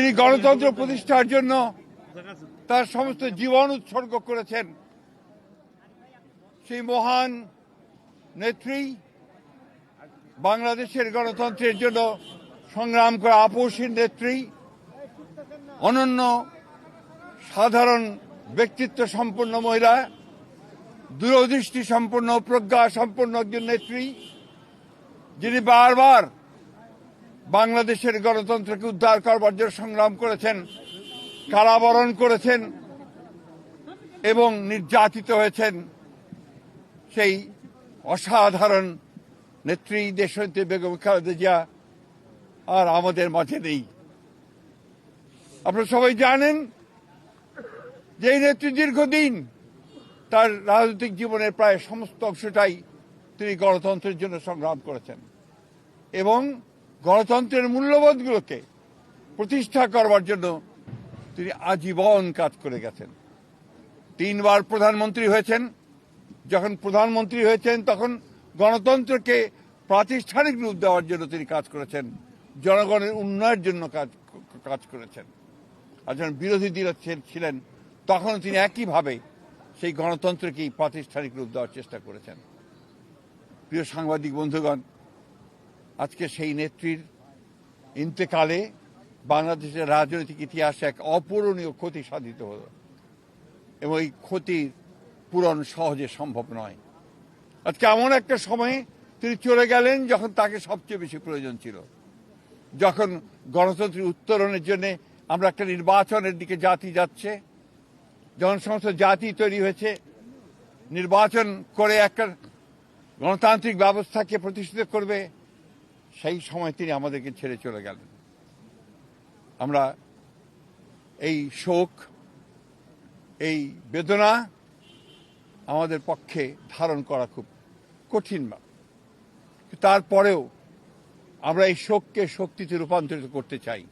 তিনি গণতন্ত্র প্রতিষ্ঠার জন্য তার সমস্ত জীবন উৎসর্গ করেছেন। সেই মহান নেত্রী বাংলাদেশের গণতন্ত্রের জন্য সংগ্রাম করা আপসীর নেত্রী, অনন্য সাধারণ ব্যক্তিত্ব সম্পন্ন মহিলা, দূরদৃষ্টি সম্পন্ন প্রজ্ঞা সম্পন্ন একজন নেত্রী, যিনি বারবার বাংলাদেশের গণতন্ত্রকে উদ্ধার করবার জন্য সংগ্রাম করেছেন, কারাবরণ করেছেন এবং নির্যাতিত হয়েছেন। সেই অসাধারণ নেত্রী দেশনেত্রী বেগম খালেদা জিয়া আর আমাদের মাঝে নেই। আপনারা সবাই জানেন যে এই নেত্রী দীর্ঘদিন তার রাজনৈতিক জীবনের প্রায় সমস্ত অংশটাই তিনি গণতন্ত্রের জন্য সংগ্রাম করেছেন এবং গণতন্ত্রের মূল্যবোধগুলোকে প্রতিষ্ঠা করবার জন্য তিনি আজীবন কাজ করে গেছেন। 3 বার প্রধানমন্ত্রী হয়েছেন। যখন প্রধানমন্ত্রী হয়েছেন তখন গণতন্ত্রকে প্রাতিষ্ঠানিক রূপ দেওয়ার জন্য তিনি কাজ করেছেন, জনগণের উন্নয়নের জন্য কাজ করেছেন। আর যখন বিরোধী দল ছিলেন তখন তিনি একইভাবে সেই গণতন্ত্রকেই প্রাতিষ্ঠানিক রূপ দেওয়ার চেষ্টা করেছেন। প্রিয় সাংবাদিক বন্ধুগণ, আজকে সেই নেত্রীর ইন্তেকালে বাংলাদেশের রাজনৈতিক ইতিহাসে এক অপূরণীয় ক্ষতি সাধিত হল এবং এই ক্ষতির পূরণ সহজে সম্ভব নয়। আজকে এমন একটা সময়ে তিনি চলে গেলেন যখন তাকে সবচেয়ে বেশি প্রয়োজন ছিল, যখন গণতন্ত্রের উত্তরণের জন্য আমরা একটা নির্বাচনের দিকে জাতি যাচ্ছে, যখন সমস্ত জাতি তৈরি হয়েছে, নির্বাচন করে একটা গণতান্ত্রিক ব্যবস্থাকে প্রতিষ্ঠিত করবে, সেই সময় তিনি আমাদেরকে ছেড়ে চলে গেলেন। আমরা এই শোক, এই বেদনা আমাদের পক্ষে ধারণ করা খুব কঠিন। তারপরেও আমরা এই শোককে শক্তিতে রূপান্তরিত করতে চাই।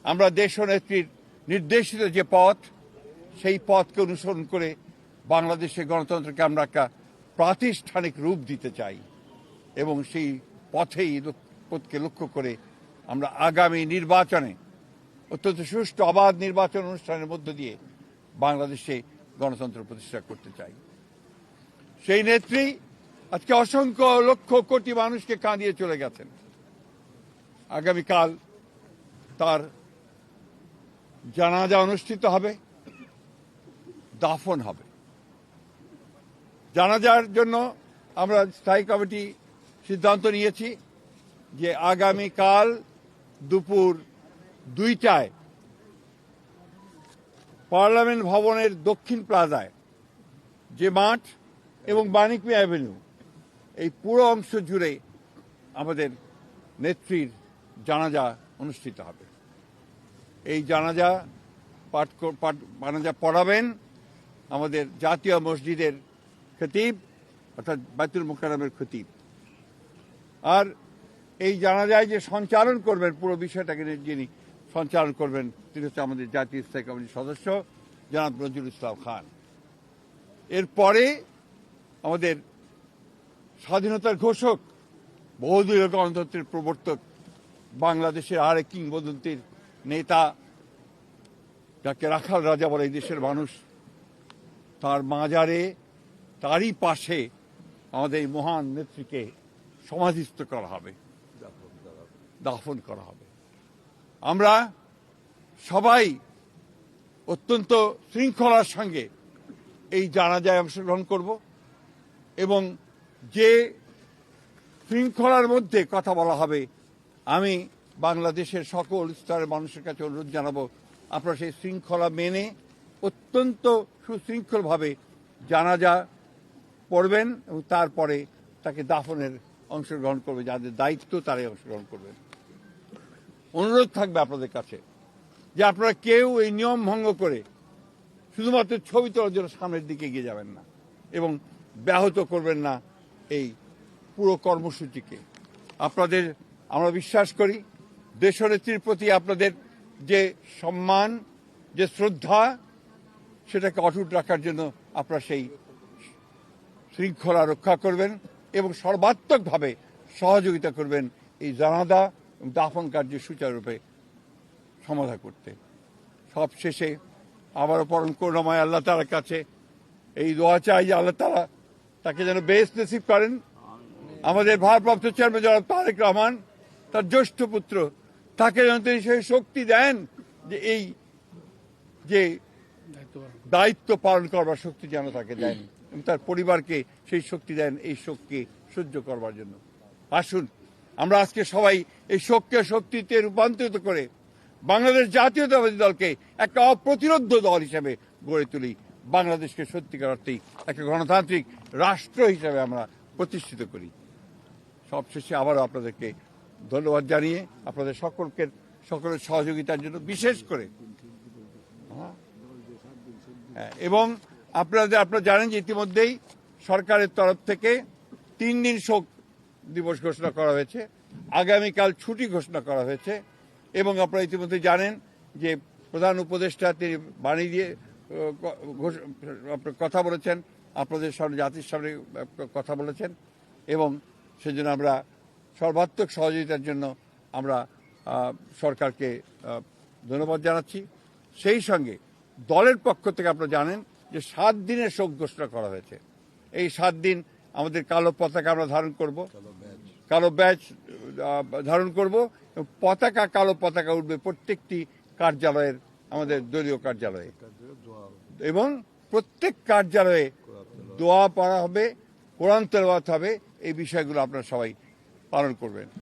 আমরা দেশনেত্রীর নির্দেশিত যে পথ, সেই পথকে অনুসরণ করে বাংলাদেশের গণতন্ত্রকে আমরা একটা প্রাতিষ্ঠানিক রূপ দিতে চাই এবং সেই পথকে লক্ষ্য করে আমরা আগামী নির্বাচনে অত্যন্ত সুষ্ঠু অবাধ নির্বাচন অনুষ্ঠানের মধ্য দিয়ে বাংলাদেশে গণতন্ত্র প্রতিষ্ঠা করতে চাই। সেই নেত্রী আজকে অসংখ্য লক্ষ কোটি মানুষকে কাঁদিয়ে চলে গেছেন। আগামীকাল তার জানাজা অনুষ্ঠিত হবে, দাফন হবে। জানাজার জন্য আমরা স্থায়ী কমিটি সিদ্ধান্ত নিয়েছি যে আগামীকাল দুপুর 2টায় পার্লামেন্ট ভবনের দক্ষিণ প্লাজায় যে মাঠ এবং বাণিজ্য অ্যাভিনিউ, এই পুরো অংশ জুড়ে আমাদের নেত্রীর জানাজা অনুষ্ঠিত হবে। এই জানাজা পড়াবেন আমাদের জাতীয় মসজিদের খতিব অর্থাৎ বাইতুল মুকাররমের খতিব। আর এই জানাজায় যে সঞ্চালন করবেন, পুরো বিষয়টাকে যিনি সঞ্চালন করবেন, তিনি হচ্ছে আমাদের জাতীয় স্থায়ী কমিটির সদস্য জনাব নজরুল ইসলাম খান। এরপরে আমাদের স্বাধীনতার ঘোষক, বহুদলীয় গণতন্ত্রের প্রবর্তক, বাংলাদেশের আরেক কিংবদন্তির নেতা, যাকে রাখাল রাজা বলে এই দেশের মানুষ, তার মাজারে, তারই পাশে আমাদের এই মহান নেত্রীকে সমাধিস্থ করা হবে, দাফন করা হবে। আমরা সবাই অত্যন্ত শৃঙ্খলার সঙ্গে এই জানাজায় অংশগ্রহণ করব এবং যে শৃঙ্খলার মধ্যে কথা বলা হবে, আমি বাংলাদেশের সকল স্তরের মানুষের কাছে অনুরোধ জানাবো, আপনারা সেই শৃঙ্খলা মেনে অত্যন্ত সুশৃঙ্খলভাবে জানাজা পড়বেন এবং তারপরে তাকে দাফনের অংশগ্রহণ করবে, যাদের দায়িত্ব তারাই অংশগ্রহণ করবেন। অনুরোধ থাকবে আপনাদের কাছে যে আপনারা কেউ এই নিয়ম ভঙ্গ করে শুধুমাত্র ছবি তোলার জন্য সামনের দিকে এগিয়ে যাবেন না এবং ব্যাহত করবেন না এই পুরো কর্মসূচিকে। আপনাদের আমরা বিশ্বাস করি দেশনেত্রীর প্রতি আপনাদের যে সম্মান, যে শ্রদ্ধা, সেটাকে অটুট রাখার জন্য আপনারা সেই শৃঙ্খলা রক্ষা করবেন এবং সর্বাত্মকভাবে সহযোগিতা করবেন এই জানাজা এবং দাফন কার্য সুচারুরূপে সমাধা করতে। সব শেষে আবারও পরম করুণাময় আল্লাহ তাআলার কাছে এই দোয়া চাই যে আল্লাহ তাআলা তাকে যেন বেহেশত নসিব করেন। আমাদের ভারপ্রাপ্ত চেয়ারম্যান জনাব তারেক রহমান, তার জ্যেষ্ঠ পুত্র, তাকে যেন তিনি সেই শক্তি দেন যে এই যে দায়িত্ব পালন করবার শক্তি যেন তাকে দেন, এবং তার পরিবারকে সেই শক্তি দেন এই শোককে সহ্য করবার জন্য। আসুন আমরা আজকে সবাই এই শোককে শক্তিতে রূপান্তরিত করে বাংলাদেশ জাতীয়তাবাদী দলকে একটা অপ্রতিরোধ্য দল হিসেবে গড়ে তুলি। বাংলাদেশকে সত্যিকার অর্থেই একটা গণতান্ত্রিক রাষ্ট্র হিসেবে আমরা প্রতিষ্ঠিত করি। সবশেষে আবারও আপনাদেরকে ধন্যবাদ জানিয়ে আপনাদের সকলের সহযোগিতার জন্য বিশেষ করে এবং আপনারা জানেন যে ইতিমধ্যেই সরকারের তরফ থেকে 3 দিন শোক দিবস ঘোষণা করা হয়েছে, আগামীকাল ছুটি ঘোষণা করা হয়েছে, এবং আপনারা ইতিমধ্যে জানেন যে প্রধান উপদেষ্টা তিনি বাণী দিয়ে কথা বলেছেন, আপনাদের সামনে জাতির সামনে কথা বলেছেন, এবং সেজন্য আমরা সর্বাত্মক সহযোগিতার জন্য আমরা সরকারকে ধন্যবাদ জানাচ্ছি। সেই সঙ্গে দলের পক্ষ থেকে আপনারা জানেন যে 7 দিনের শোক ঘোষণা করা হয়েছে। এই 7 দিন আমাদের কালো পতাকা আমরা ধারণ করব, কালো ব্যাজ ধারণ করব, কালো পতাকা উঠবে প্রত্যেকটি কার্যালয়ের, আমাদের দলীয় কার্যালয়ে, এবং প্রত্যেক কার্যালয়ে দোয়া পড়া হবে, কোরআন তেলাওয়াত হবে। এই বিষয়গুলো আপনারা সবাই পালন করবেন।